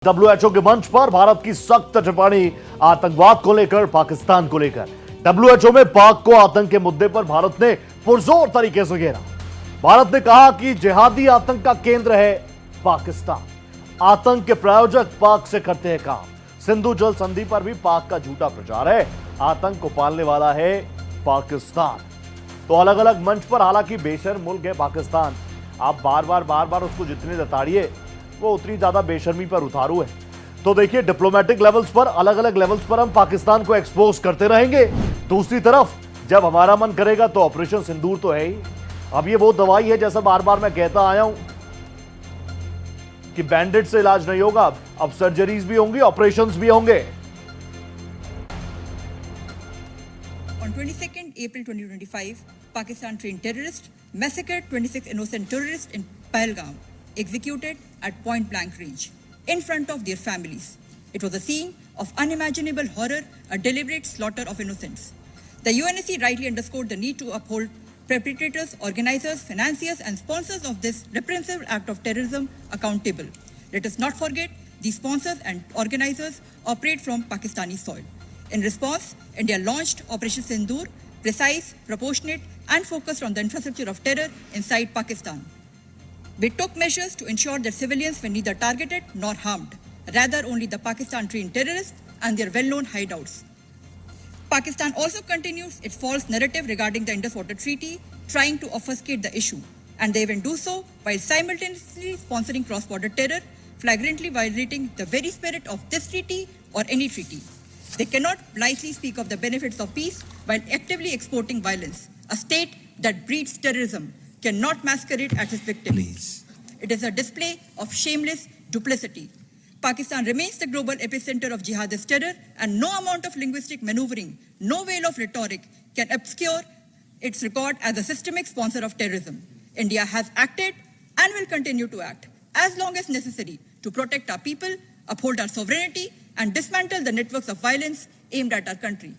WHO के मंच पर भारत की सख्त टिप्पणी आतंकवाद को लेकर, पाकिस्तान को लेकर। डब्ल्यूएचओ में पाक को आतंक के मुद्दे पर भारत ने पुरजोर तरीके से घेरा। भारत ने कहा कि जिहादी आतंक का केंद्र है पाकिस्तान, आतंक के प्रायोजक पाक से करते हैं काम। सिंधु जल संधि पर भी पाक का झूठा प्रचार है, आतंक को पालने वाला है पाकिस्तान। तो अलग अलग मंच पर, हालांकि बेशर्म मुल्क है पाकिस्तान, आप बार बार उसको जितने जताड़िए वो उतनी ज्यादा बेशर्मी पर उतारू है। तो देखिए, डिप्लोमेटिक लेवल्स पर, अलग अलग लेवल्स पर हम पाकिस्तान को एक्सपोज करते रहेंगे। दूसरी तरफ जब हमारा मन करेगा तो ऑपरेशन सिंदूर तो है ही। अब ये वो दवाई है, जैसा बार बार मैं कहता आया हूं कि बैंडेड से इलाज नहीं होगा, अब सर्जरीज भी होंगी, ऑपरेशंस भी होंगे। On 22nd April 2025, Pakistan trained terrorists massacred 26 innocent tourists in Pahalgam, executed at point-blank range, in front of their families. It was a scene of unimaginable horror, a deliberate slaughter of innocents. The UNSC rightly underscored the need to uphold perpetrators, organizers, financiers, and sponsors of this reprehensible act of terrorism accountable. Let us not forget, these sponsors and organizers operate from Pakistani soil. In response, India launched Operation Sindoor, precise, proportionate, and focused on the infrastructure of terror inside Pakistan. We took measures to ensure that civilians were neither targeted nor harmed, rather only the Pakistan-trained terrorists and their well-known hideouts. Pakistan also continues its false narrative regarding the Indus Water Treaty, trying to obfuscate the issue, and they even do so while simultaneously sponsoring cross-border terror, flagrantly violating the very spirit of this treaty or any treaty. They cannot blithely speak of the benefits of peace while actively exporting violence. A state that breeds terrorism cannot masquerade as its victim. Please. It is a display of shameless duplicity. Pakistan remains the global epicenter of jihadist terror, and no amount of linguistic maneuvering, no veil of rhetoric can obscure its record as a systemic sponsor of terrorism. India has acted and will continue to act as long as necessary to protect our people, uphold our sovereignty, and dismantle the networks of violence aimed at our country.